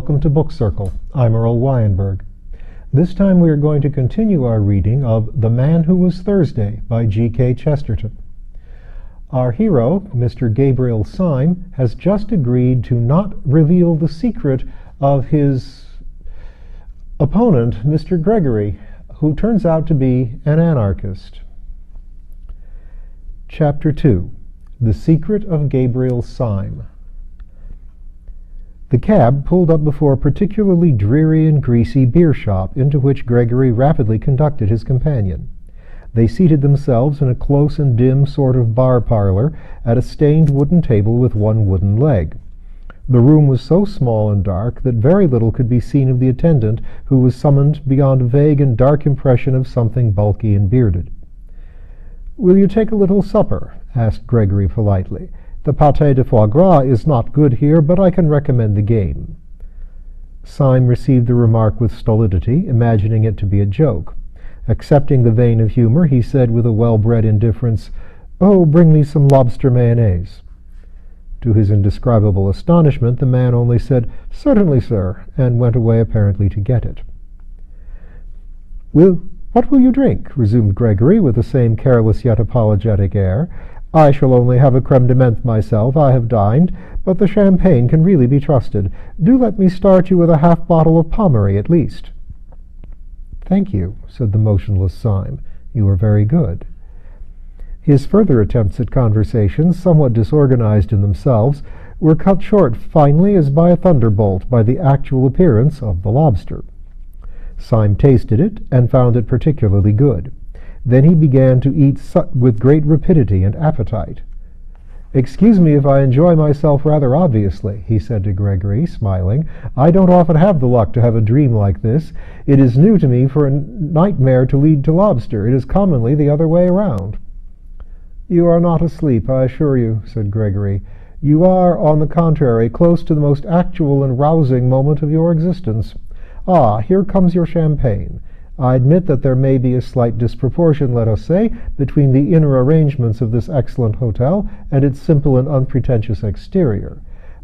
welcome to Book Circle. I'm Earl Wajenberg. This time we are going to continue our reading of The Man Who Was Thursday by G.K. Chesterton. Our hero, Mr. Gabriel Syme, has just agreed to not reveal the secret of his opponent, Mr. Gregory, who turns out to be an anarchist. Chapter 2. The Secret of Gabriel Syme. The cab pulled up before a particularly dreary and greasy beer shop, into which Gregory rapidly conducted his companion. They seated themselves in a close and dim sort of bar parlor at a stained wooden table with one wooden leg. The room was so small and dark that very little could be seen of the attendant, who was summoned beyond a vague and dark impression of something bulky and bearded. "Will you take a little supper?" asked Gregory politely. "The pâté de foie gras is not good here, but I can recommend the game." Syme received the remark with stolidity, imagining it to be a joke. Accepting the vein of humor, he said with a well-bred indifference, "Oh, bring me some lobster mayonnaise." To his indescribable astonishment, the man only said, "Certainly, sir," and went away apparently to get it. "What will you drink?" resumed Gregory with the same careless yet apologetic air. "I shall only have a creme de menthe myself. I have dined, but the champagne can really be trusted. Do let me start you with a half bottle of Pommery at least." "Thank you," said the motionless Syme. "You are very good." His further attempts at conversation, somewhat disorganized in themselves, were cut short finally as by a thunderbolt by the actual appearance of the lobster. Syme tasted it and found it particularly good. Then he began to eat with great rapidity and appetite. "Excuse me if I enjoy myself rather obviously," he said to Gregory, smiling. "I don't often have the luck to have a dream like this. It is new to me for a nightmare to lead to lobster. It is commonly the other way around." "You are not asleep, I assure you," said Gregory. "You are, on the contrary, close to the most actual and rousing moment of your existence. Ah, here comes your champagne. I admit that there may be a slight disproportion, let us say, between the inner arrangements of this excellent hotel and its simple and unpretentious exterior.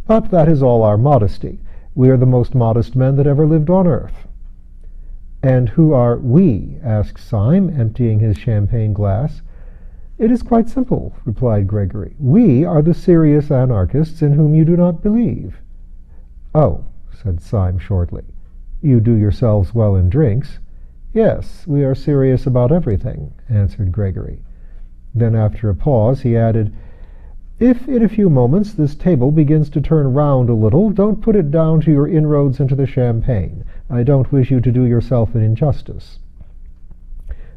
But that is all our modesty. We are the most modest men that ever lived on earth." "And who are we?" asked Syme, emptying his champagne glass. "It is quite simple," replied Gregory. "We are the serious anarchists in whom you do not believe." "Oh," said Syme shortly. "You do yourselves well in drinks." "Yes, we are serious about everything," answered Gregory. Then after a pause he added, "If in a few moments this table begins to turn round a little, don't put it down to your inroads into the champagne. I don't wish you to do yourself an injustice."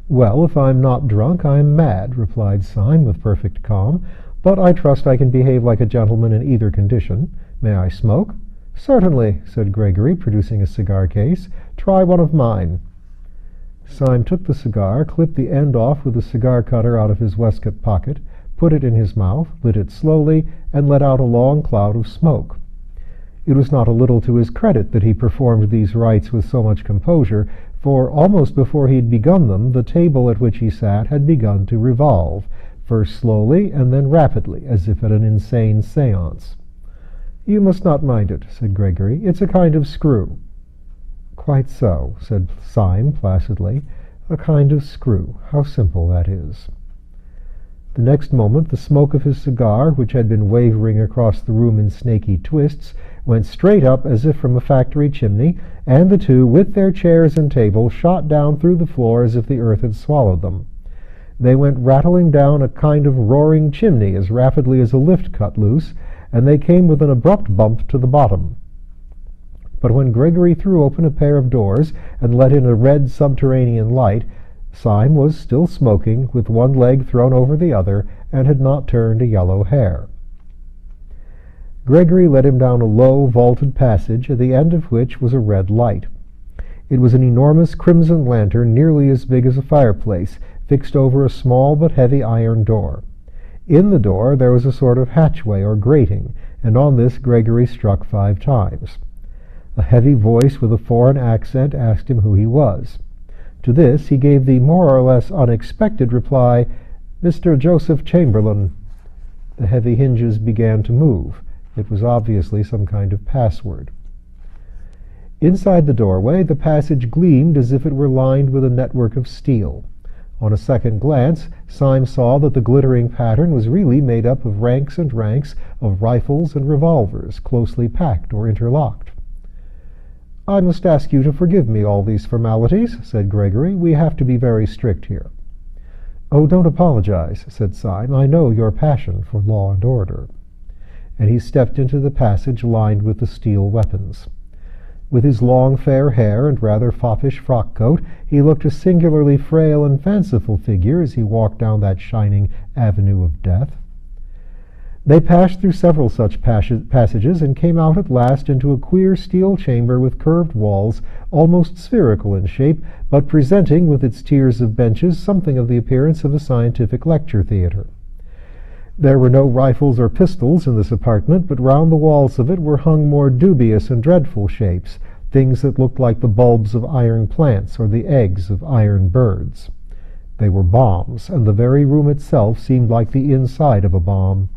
"Well, if I'm not drunk, I'm mad," replied Syme with perfect calm. "But I trust I can behave like a gentleman in either condition. May I smoke?" "Certainly," said Gregory, producing a cigar case. "Try one of mine." Syme took the cigar, clipped the end off with a cigar cutter out of his waistcoat pocket, put it in his mouth, lit it slowly, and let out a long cloud of smoke. It was not a little to his credit that he performed these rites with so much composure, for almost before he had begun them, the table at which he sat had begun to revolve, first slowly and then rapidly, as if at an insane séance. "You must not mind it," said Gregory. "It's a kind of screw." "Quite so," said Syme placidly. "A kind of screw. How simple that is." The next moment the smoke of his cigar, which had been wavering across the room in snaky twists, went straight up as if from a factory chimney, and the two, with their chairs and table, shot down through the floor as if the earth had swallowed them. They went rattling down a kind of roaring chimney as rapidly as a lift cut loose, and they came with an abrupt bump to the bottom. But when Gregory threw open a pair of doors and let in a red subterranean light, Syme was still smoking, with one leg thrown over the other, and had not turned a yellow hair. Gregory led him down a low, vaulted passage, at the end of which was a red light. It was an enormous crimson lantern, nearly as big as a fireplace, fixed over a small but heavy iron door. In the door there was a sort of hatchway or grating, and on this Gregory struck 5 times. A heavy voice with a foreign accent asked him who he was. To this he gave the more or less unexpected reply, "Mr. Joseph Chamberlain." The heavy hinges began to move. It was obviously some kind of password. Inside the doorway, the passage gleamed as if it were lined with a network of steel. On a second glance, Syme saw that the glittering pattern was really made up of ranks and ranks of rifles and revolvers, closely packed or interlocked. "I must ask you to forgive me all these formalities," said Gregory. "We have to be very strict here." "Oh, don't apologize," said Syme. "I know your passion for law and order." And he stepped into the passage lined with the steel weapons. With his long fair hair and rather foppish frock-coat, he looked a singularly frail and fanciful figure as he walked down that shining avenue of death. They passed through several such passages and came out at last into a queer steel chamber with curved walls, almost spherical in shape, but presenting, with its tiers of benches, something of the appearance of a scientific lecture theatre. There were no rifles or pistols in this apartment, but round the walls of it were hung more dubious and dreadful shapes, things that looked like the bulbs of iron plants or the eggs of iron birds. They were bombs, and the very room itself seemed like the inside of a bomb.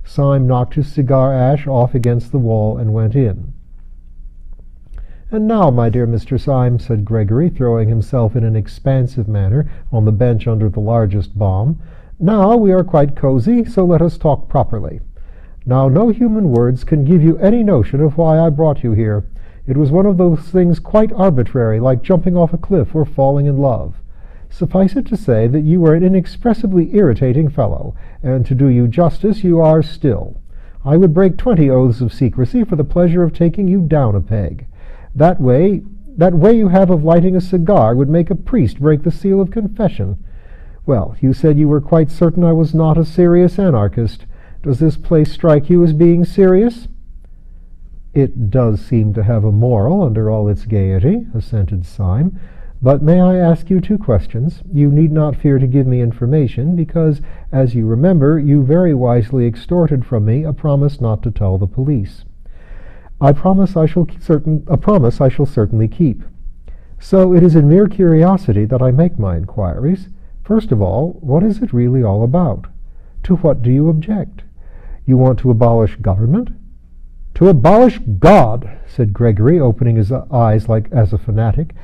Syme knocked his cigar ash off against the wall and went in. "And now, my dear Mr. Syme," said Gregory, throwing himself in an expansive manner on the bench under the largest bomb, "now we are quite cozy, so let us talk properly. Now, no human words can give you any notion of why I brought you here. It was one of those things quite arbitrary, like jumping off a cliff or falling in love. Suffice it to say that you are an inexpressibly irritating fellow, and to do you justice, you are still. I would break 20 oaths of secrecy for the pleasure of taking you down a peg. That way you have of lighting a cigar would make a priest break the seal of confession. Well, you said you were quite certain I was not a serious anarchist. Does this place strike you as being serious?" "It does seem to have a moral under all its gaiety," assented Syme. "But may I ask you 2 questions? You need not fear to give me information, because, as you remember, you very wisely extorted from me a promise not to tell the police. A promise I shall certainly keep. So it is in mere curiosity that I make my inquiries. First of all, what is it really all about? To what do you object? You want to abolish government?" "To abolish God," said Gregory, opening his eyes as a fanatic.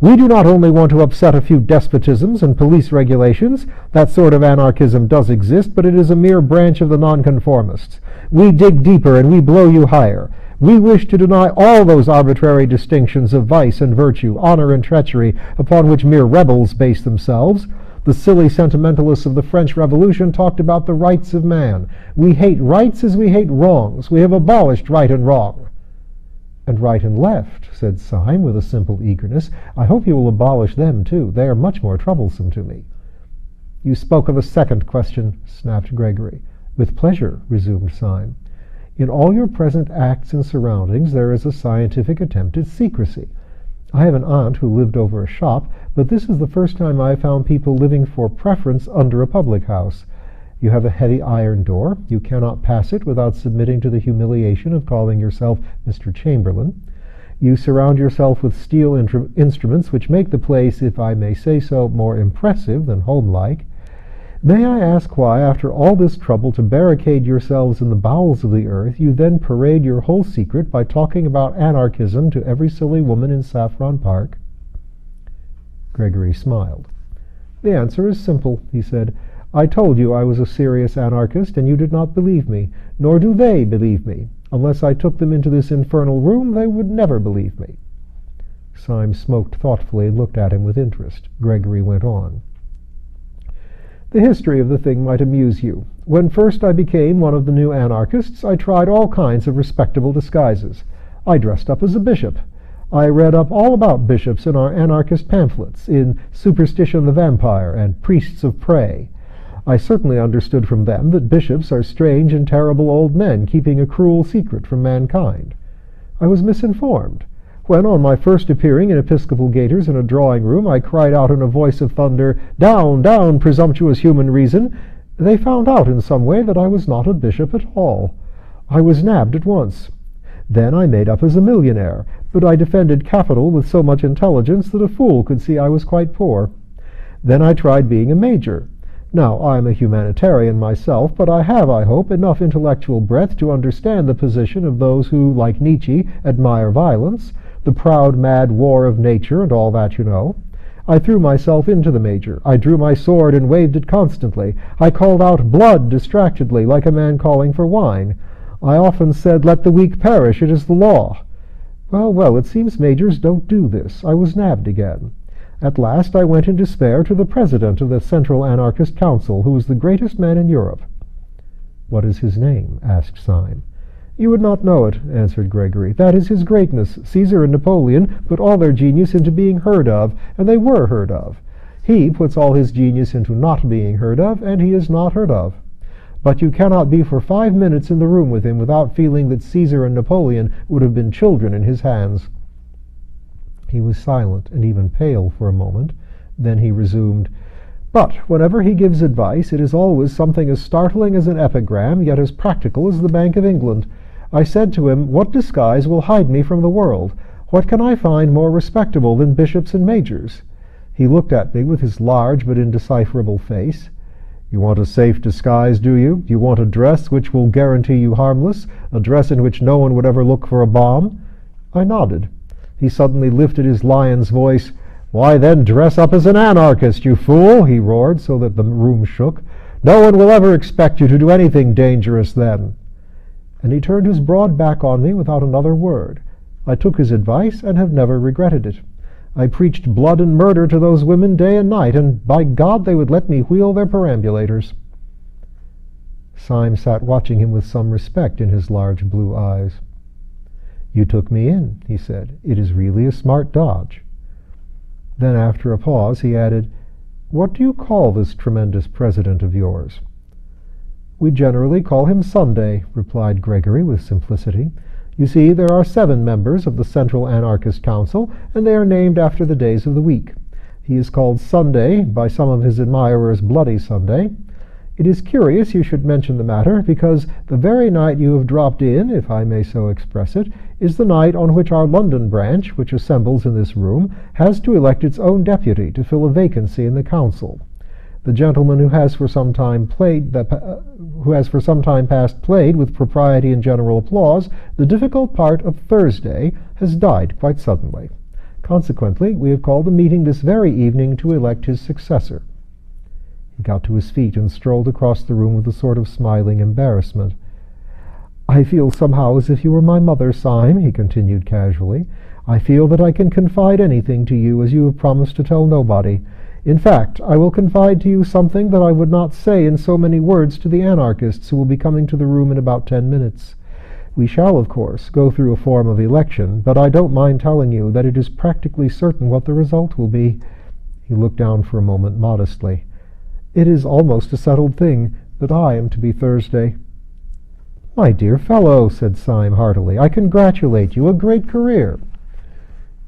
"We do not only want to upset a few despotisms and police regulations. That sort of anarchism does exist, but it is a mere branch of the nonconformists. We dig deeper and we blow you higher. We wish to deny all those arbitrary distinctions of vice and virtue, honor and treachery, upon which mere rebels base themselves. The silly sentimentalists of the French Revolution talked about the rights of man. We hate rights as we hate wrongs. We have abolished right and wrong." "And right and left," said Syme with a simple eagerness. "I hope you will abolish them too. They are much more troublesome to me." "You spoke of a second question," snapped Gregory. "With pleasure," resumed Syme. "In all your present acts and surroundings there is a scientific attempt at secrecy. I have an aunt who lived over a shop, but this is the first time I have found people living for preference under a public house. You have a heavy iron door. You cannot pass it without submitting to the humiliation of calling yourself Mr. Chamberlain. You surround yourself with steel instruments which make the place, if I may say so, more impressive than homelike. May I ask why, after all this trouble to barricade yourselves in the bowels of the earth, you then parade your whole secret by talking about anarchism to every silly woman in Saffron Park?" Gregory smiled. "The answer is simple," he said. "I told you I was a serious anarchist, and you did not believe me, nor do they believe me. Unless I took them into this infernal room, they would never believe me." Syme smoked thoughtfully and looked at him with interest. Gregory went on. "The history of the thing might amuse you. When first I became one of the new anarchists, I tried all kinds of respectable disguises. I dressed up as a bishop. I read up all about bishops in our anarchist pamphlets, in Superstition the Vampire and Priests of Prey. I certainly understood from them that bishops are strange and terrible old men keeping a cruel secret from mankind. I was misinformed. When, on my first appearing in episcopal gaiters in a drawing-room, I cried out in a voice of thunder, 'Down, down, presumptuous human reason!' they found out in some way that I was not a bishop at all. I was nabbed at once. Then I made up as a millionaire, but I defended capital with so much intelligence that a fool could see I was quite poor. Then I tried being a major. Now, I am a humanitarian myself, but I have, I hope, enough intellectual breadth to understand the position of those who, like Nietzsche, admire violence, the proud, mad war of nature and all that, you know. I threw myself into the Major. I drew my sword and waved it constantly. I called out blood distractedly, like a man calling for wine. I often said, let the weak perish, it is the law. Well, well, it seems majors don't do this. I was nabbed again. At last I went in despair to the president of the Central Anarchist Council, who is the greatest man in Europe. What is his name? Asked Syme. You would not know it, answered Gregory. That is his greatness. Caesar and Napoleon put all their genius into being heard of, and they were heard of. He puts all his genius into not being heard of, and he is not heard of. But you cannot be for 5 minutes in the room with him without feeling that Caesar and Napoleon would have been children in his hands. He was silent and even pale for a moment. Then he resumed, But whenever he gives advice, it is always something as startling as an epigram, yet as practical as the Bank of England. I said to him, what disguise will hide me from the world? What can I find more respectable than bishops and majors? He looked at me with his large but indecipherable face. You want a safe disguise, do you? You want a dress which will guarantee you harmless, a dress in which no one would ever look for a bomb? I nodded. He suddenly lifted his lion's voice. Why then dress up as an anarchist, you fool, he roared so that the room shook. No one will ever expect you to do anything dangerous then. And he turned his broad back on me without another word. I took his advice and have never regretted it. I preached blood and murder to those women day and night, and by God they would let me wheel their perambulators. Syme sat watching him with some respect in his large blue eyes. You took me in, he said. It is really a smart dodge. Then after a pause he added, What do you call this tremendous president of yours? We generally call him Sunday, replied Gregory with simplicity. You see, there are 7 members of the Central Anarchist Council, and they are named after the days of the week. He is called Sunday, by some of his admirers Bloody Sunday. It is curious you should mention the matter, because the very night you have dropped in, if I may so express it, is the night on which our London branch, which assembles in this room, has to elect its own deputy to fill a vacancy in the council. The gentleman who has for some time past played with propriety and general applause the difficult part of Thursday has died quite suddenly. Consequently, we have called a meeting this very evening to elect his successor. He got to his feet and strolled across the room with a sort of smiling embarrassment. I feel somehow as if you were my mother, Syme, he continued casually. I feel that I can confide anything to you, as you have promised to tell nobody. In fact, I will confide to you something that I would not say in so many words to the anarchists who will be coming to the room in about 10 minutes. We shall, of course, go through a form of election, but I don't mind telling you that it is practically certain what the result will be. He looked down for a moment modestly. It is almost a settled thing that I am to be Thursday. My dear fellow, said Syme heartily, I congratulate you. A great career.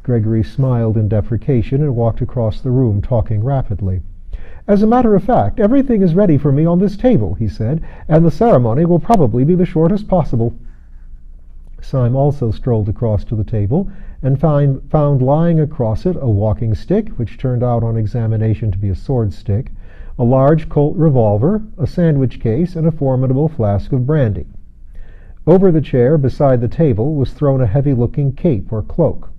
Gregory smiled in deprecation and walked across the room, talking rapidly. As a matter of fact, everything is ready for me on this table, he said, and the ceremony will probably be the shortest possible. Syme also strolled across to the table and found lying across it a walking stick, which turned out on examination to be a sword stick, a large Colt revolver, a sandwich case, and a formidable flask of brandy. Over the chair beside the table was thrown a heavy-looking cape or cloak.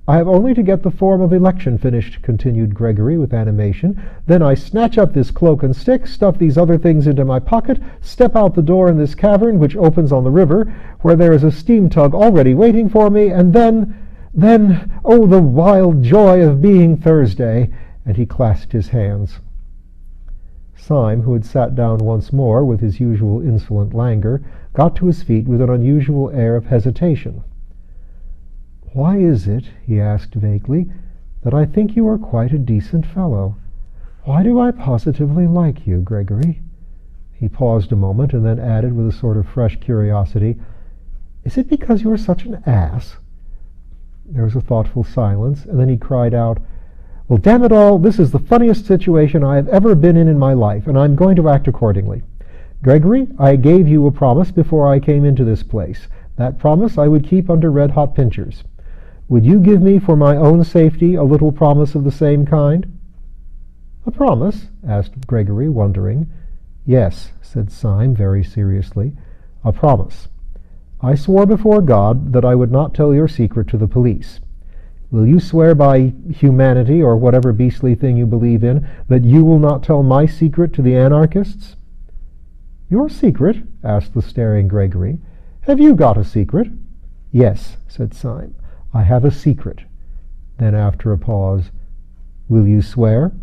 I have only to get the form of election finished, continued Gregory with animation. Then I snatch up this cloak and stick, stuff these other things into my pocket, step out the door in this cavern, which opens on the river, where there is a steam tug already waiting for me, and then, oh, the wild joy of being Thursday! And he clasped his hands. Syme, who had sat down once more with his usual insolent languor, got to his feet with an unusual air of hesitation. Why is it, he asked vaguely, that I think you are quite a decent fellow? Why do I positively like you, Gregory? He paused a moment and then added with a sort of fresh curiosity, Is it because you are such an ass? There was a thoughtful silence, and then he cried out, Well, damn it all, this is the funniest situation I have ever been in my life, and I'm going to act accordingly. Gregory, I gave you a promise before I came into this place. That promise I would keep under red-hot pincers. Would you give me, for my own safety, a little promise of the same kind? A promise? Asked Gregory, wondering. Yes, said Syme very seriously, a promise. I swore before God that I would not tell your secret to the police. Will you swear by humanity, or whatever beastly thing you believe in, that you will not tell my secret to the anarchists?" "Your secret?" asked the staring Gregory. "Have you got a secret?" "Yes," said Syme. "I have a secret." Then, after a pause, "Will you swear?"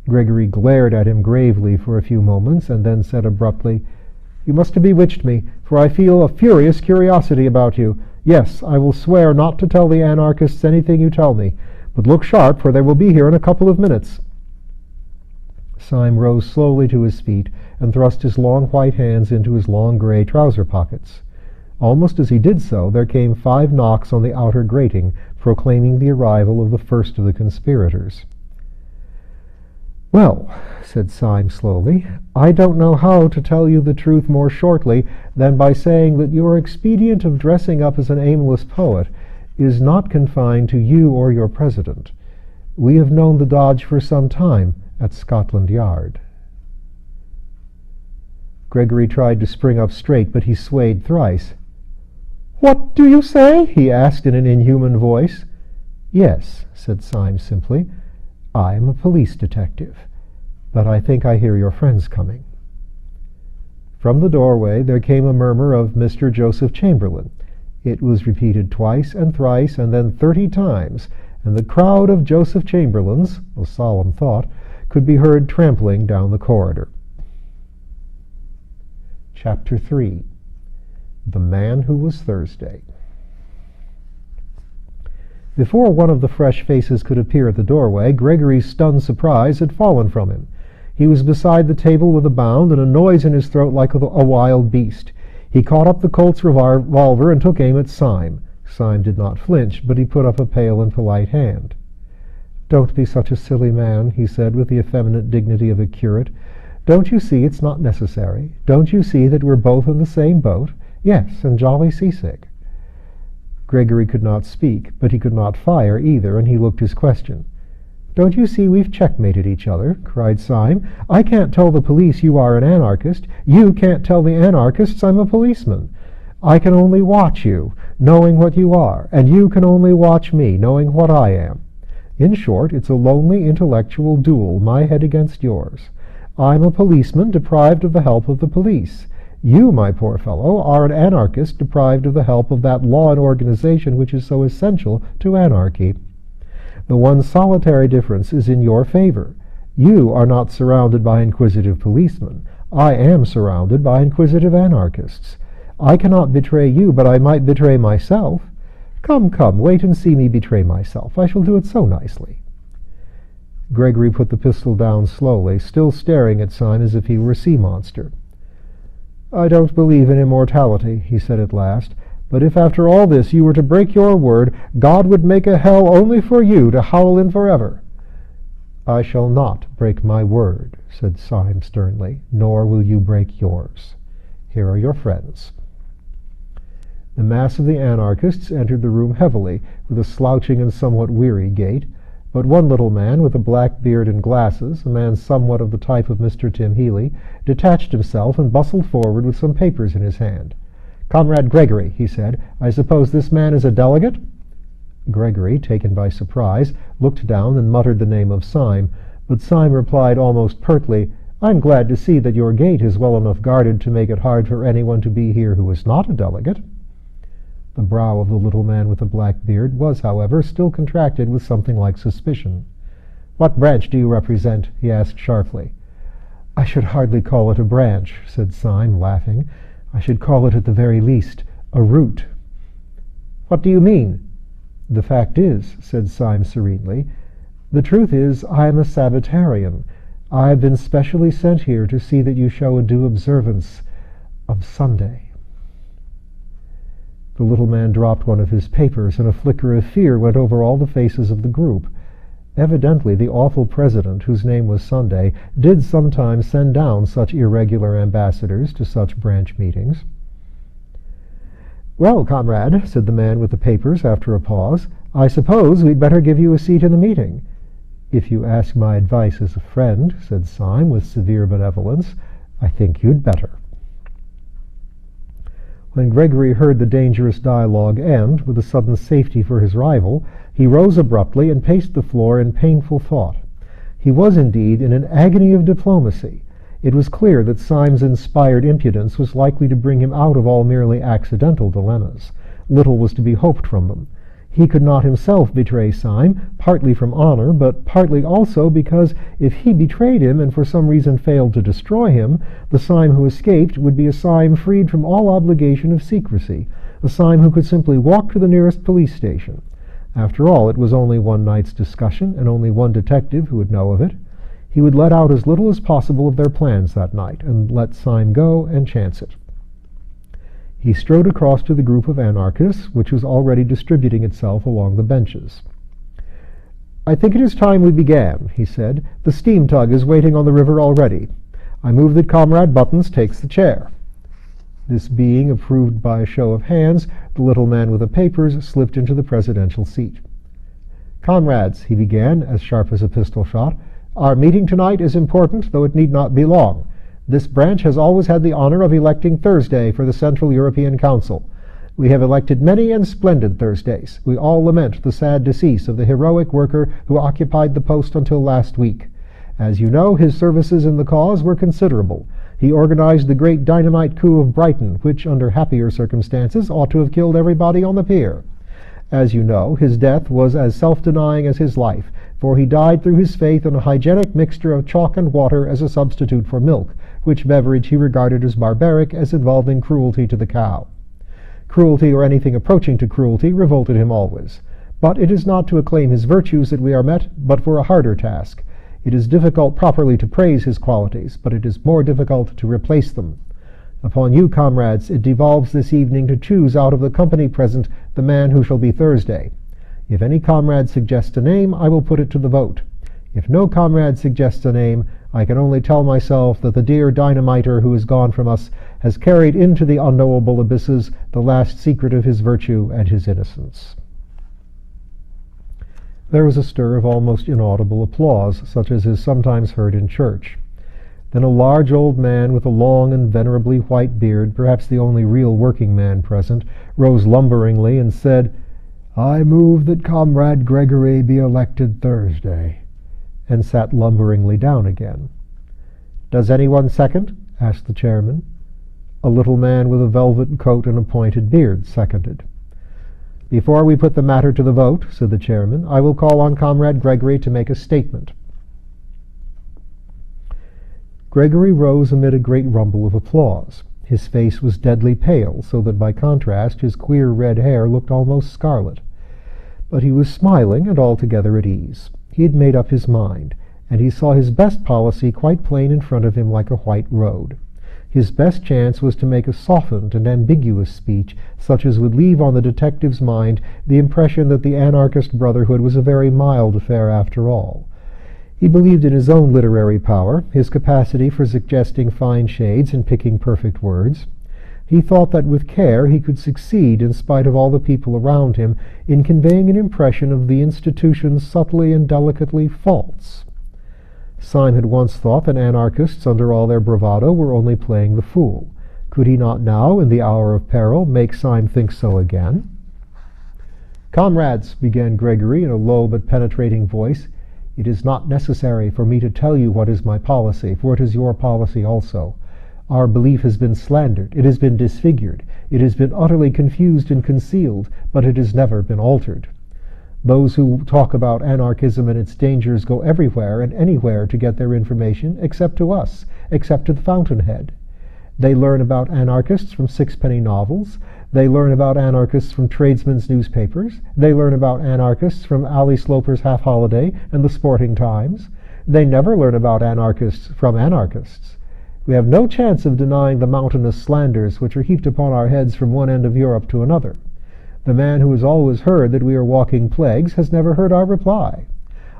Gregory glared at him gravely for a few moments, and then said abruptly, "You must have bewitched me, for I feel a furious curiosity about you. Yes, I will swear not to tell the anarchists anything you tell me. But look sharp, for they will be here in a couple of minutes." Syme rose slowly to his feet and thrust his long white hands into his long gray trouser pockets. Almost as he did so, there came 5 knocks on the outer grating, proclaiming the arrival of the first of the conspirators. "Well," said Syme slowly, "I don't know how to tell you the truth more shortly than by saying that your expedient of dressing up as an aimless poet is not confined to you or your president. We have known the dodge for some time at Scotland Yard." Gregory tried to spring up straight, but he swayed thrice. "What do you say?" he asked in an inhuman voice. "Yes," said Syme simply. "I am a police detective, but I think I hear your friends coming." From the doorway there came a murmur of "Mr. Joseph Chamberlain." It was repeated twice and thrice, and then 30 times, and the crowd of Joseph Chamberlains, a solemn thought, could be heard trampling down the corridor. Chapter 3. The Man Who Was Thursday. Before one of the fresh faces could appear at the doorway, Gregory's stunned surprise had fallen from him. He was beside the table with a bound, and a noise in his throat like a wild beast. He caught up the Colt's revolver and took aim at Syme. Syme did not flinch, but he put up a pale and polite hand. "Don't be such a silly man," he said with the effeminate dignity of a curate. "Don't you see it's not necessary? Don't you see that we're both in the same boat? Yes, and jolly seasick." Gregory could not speak, but he could not fire either, and he looked his question. "Don't you see we've checkmated each other?" cried Syme. "I can't tell the police you are an anarchist. You can't tell the anarchists I'm a policeman. I can only watch you, knowing what you are, and you can only watch me, knowing what I am. In short, it's a lonely intellectual duel, my head against yours. I'm a policeman deprived of the help of the police. You, my poor fellow, are an anarchist deprived of the help of that law and organization which is so essential to anarchy. The one solitary difference is in your favor. You are not surrounded by inquisitive policemen. I am surrounded by inquisitive anarchists. I cannot betray you, but I might betray myself. Come, come, wait and see me betray myself. I shall do it so nicely." Gregory put the pistol down slowly, still staring at Syme as if he were a sea monster. "I don't believe in immortality," he said at last, "but if after all this you were to break your word, God would make a hell only for you to howl in forever." "I shall not break my word," said Syme sternly, "nor will you break yours. Here are your friends." The mass of the anarchists entered the room heavily, with a slouching and somewhat weary gait, but one little man with a black beard and glasses, a man somewhat of the type of Mr. Tim Healy, detached himself and bustled forward with some papers in his hand. "Comrade Gregory," he said, "I suppose this man is a delegate?" Gregory, taken by surprise, looked down and muttered the name of Syme, but Syme replied almost pertly, "I'm glad to see that your gate is well enough guarded to make it hard for anyone to be here who is not a delegate." The brow of the little man with the black beard was, however, still contracted with something like suspicion. "What branch do you represent?" he asked sharply. "I should hardly call it a branch," said Syme, laughing. "I should call it, at the very least, a root." "What do you mean?" "The fact is," said Syme serenely, "the truth is I am a Sabbatarian. I have been specially sent here to see that you show a due observance of Sunday." The little man dropped one of his papers, and a flicker of fear went over all the faces of the group. Evidently the awful president, whose name was Sunday, did sometimes send down such irregular ambassadors to such branch meetings. "Well, comrade," said the man with the papers after a pause, "I suppose we'd better give you a seat in the meeting." "If you ask my advice as a friend," said Syme with severe benevolence, "I think you'd better." When Gregory heard the dangerous dialogue end with a sudden safety for his rival, he rose abruptly and paced the floor in painful thought. He was indeed in an agony of diplomacy. It was clear that Syme's inspired impudence was likely to bring him out of all merely accidental dilemmas. Little was to be hoped from them. He could not himself betray Syme, partly from honor, but partly also because if he betrayed him and for some reason failed to destroy him, the Syme who escaped would be a Syme freed from all obligation of secrecy, a Syme who could simply walk to the nearest police station. After all, it was only one night's discussion, and only one detective who would know of it. He would let out as little as possible of their plans that night, and let Syme go and chance it. He strode across to the group of anarchists, which was already distributing itself along the benches. "I think it is time we began," he said. "The steam tug is waiting on the river already. I move that Comrade Buttons takes the chair." This being approved by a show of hands, the little man with the papers slipped into the presidential seat. "Comrades," he began, as sharp as a pistol shot, "our meeting tonight is important, though it need not be long. This branch has always had the honor of electing Thursday for the Central European Council. We have elected many and splendid Thursdays. We all lament the sad decease of the heroic worker who occupied the post until last week. As you know, his services in the cause were considerable. He organized the great dynamite coup of Brighton, which, under happier circumstances, ought to have killed everybody on the pier. As you know, his death was as self-denying as his life, for he died through his faith in a hygienic mixture of chalk and water as a substitute for milk, which beverage he regarded as barbaric, as involving cruelty to the cow. Cruelty, or anything approaching to cruelty, revolted him always. But it is not to acclaim his virtues that we are met, but for a harder task. It is difficult properly to praise his qualities, but it is more difficult to replace them. Upon you, comrades, it devolves this evening to choose out of the company present the man who shall be Thursday. If any comrade suggests a name, I will put it to the vote. If no comrade suggests a name, I can only tell myself that the dear dynamiter who is gone from us has carried into the unknowable abysses the last secret of his virtue and his innocence." There was a stir of almost inaudible applause, such as is sometimes heard in church. Then a large old man with a long and venerably white beard, perhaps the only real working man present, rose lumberingly and said, "I move that Comrade Gregory be elected Thursday," and sat lumberingly down again. "Does anyone second?" asked the chairman. A little man with a velvet coat and a pointed beard seconded. "Before we put the matter to the vote," said the chairman, "I will call on Comrade Gregory to make a statement." Gregory rose amid a great rumble of applause. His face was deadly pale, so that by contrast his queer red hair looked almost scarlet. But he was smiling and altogether at ease. He had made up his mind, and he saw his best policy quite plain in front of him like a white road. His best chance was to make a softened and ambiguous speech, such as would leave on the detective's mind the impression that the anarchist brotherhood was a very mild affair after all. He believed in his own literary power, his capacity for suggesting fine shades and picking perfect words. He thought that with care he could succeed, in spite of all the people around him, in conveying an impression of the institution subtly and delicately false. Syme had once thought that anarchists, under all their bravado, were only playing the fool. Could he not now, in the hour of peril, make Syme think so again? "Comrades," began Gregory in a low but penetrating voice, "it is not necessary for me to tell you what is my policy, for it is your policy also. Our belief has been slandered, it has been disfigured, it has been utterly confused and concealed, but it has never been altered. Those who talk about anarchism and its dangers go everywhere and anywhere to get their information, except to us, except to the fountainhead. They learn about anarchists from sixpenny novels. They learn about anarchists from tradesmen's newspapers. They learn about anarchists from Alley Sloper's Half Holiday and the Sporting Times. They never learn about anarchists from anarchists. We have no chance of denying the mountainous slanders which are heaped upon our heads from one end of Europe to another. The man who has always heard that we are walking plagues has never heard our reply.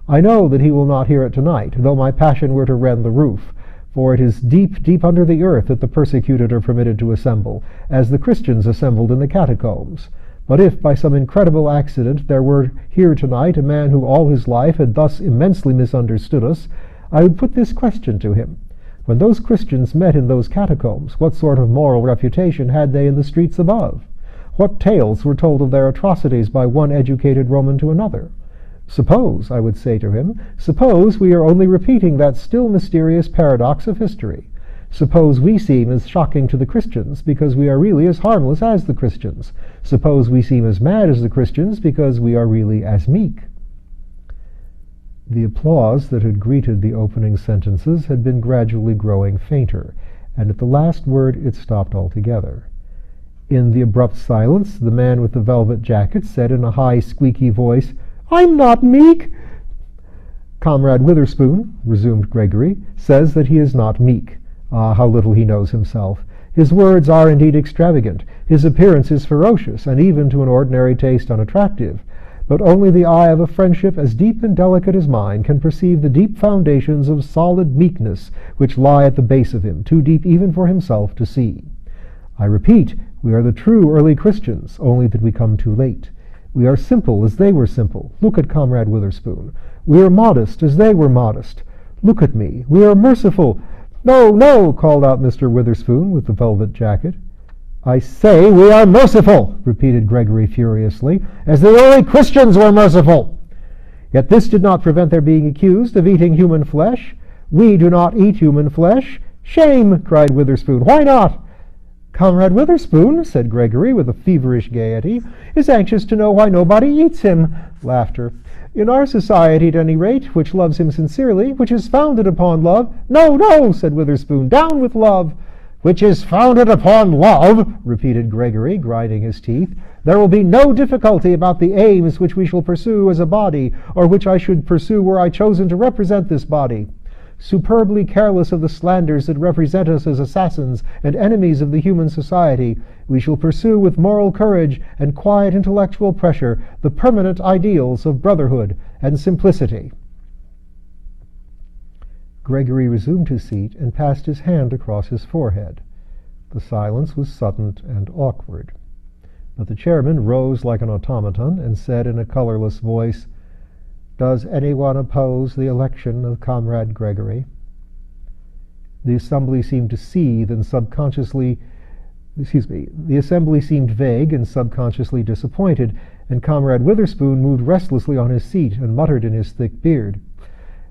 I know that he will not hear it tonight, though my passion were to rend the roof, for it is deep, deep under the earth that the persecuted are permitted to assemble, as the Christians assembled in the catacombs. But if, by some incredible accident, there were here tonight a man who all his life had thus immensely misunderstood us, I would put this question to him. When those Christians met in those catacombs, what sort of moral reputation had they in the streets above? What tales were told of their atrocities by one educated Roman to another? Suppose, I would say to him, suppose we are only repeating that still mysterious paradox of history. Suppose we seem as shocking to the Christians because we are really as harmless as the Christians. Suppose we seem as mad as the Christians because we are really as meek. The applause that had greeted the opening sentences had been gradually growing fainter, and at the last word it stopped altogether. In the abrupt silence, the man with the velvet jacket said in a high, squeaky voice, "I'm not meek." "Comrade Witherspoon," resumed Gregory, "says that he is not meek. Ah, how little he knows himself. His words are indeed extravagant. His appearance is ferocious, and even to an ordinary taste unattractive. But only the eye of a friendship as deep and delicate as mine can perceive the deep foundations of solid meekness which lie at the base of him, too deep even for himself to see. I repeat, we are the true early Christians, only that we come too late. We are simple as they were simple. Look at Comrade Witherspoon. We are modest as they were modest. Look at me. We are merciful." "No, no," called out Mr. Witherspoon with the velvet jacket. "I say we are merciful," repeated Gregory furiously, "as the early Christians were merciful. Yet this did not prevent their being accused of eating human flesh. We do not eat human flesh." "Shame!" cried Witherspoon. "Why not?" "Comrade Witherspoon," said Gregory with a feverish gaiety, "is anxious to know why nobody eats him." Laughter. "In our society, at any rate, which loves him sincerely, which is founded upon love—" "No, no," said Witherspoon, "down with love." "Which is founded upon love," repeated Gregory, grinding his teeth. "There will be no difficulty about the aims which we shall pursue as a body, or which I should pursue were I chosen to represent this body. Superbly careless of the slanders that represent us as assassins and enemies of the human society, we shall pursue with moral courage and quiet intellectual pressure the permanent ideals of brotherhood and simplicity." Gregory resumed his seat and passed his hand across his forehead. The silence was sudden and awkward. But the chairman rose like an automaton and said in a colorless voice, "Does anyone oppose the election of Comrade Gregory?" The assembly seemed to seethe and the assembly seemed vague and subconsciously disappointed, and Comrade Witherspoon moved restlessly on his seat and muttered in his thick beard.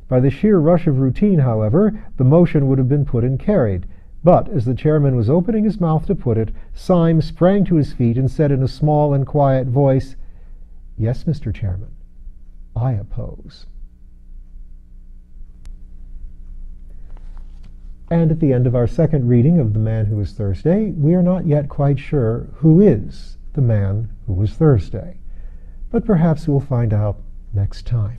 By the sheer rush of routine, however, the motion would have been put and carried. But as the chairman was opening his mouth to put it, Syme sprang to his feet and said in a small and quiet voice, "Yes, Mr. Chairman, I oppose." And at the end of our second reading of The Man Who Was Thursday, we are not yet quite sure who is the man who was Thursday. But perhaps we'll find out next time.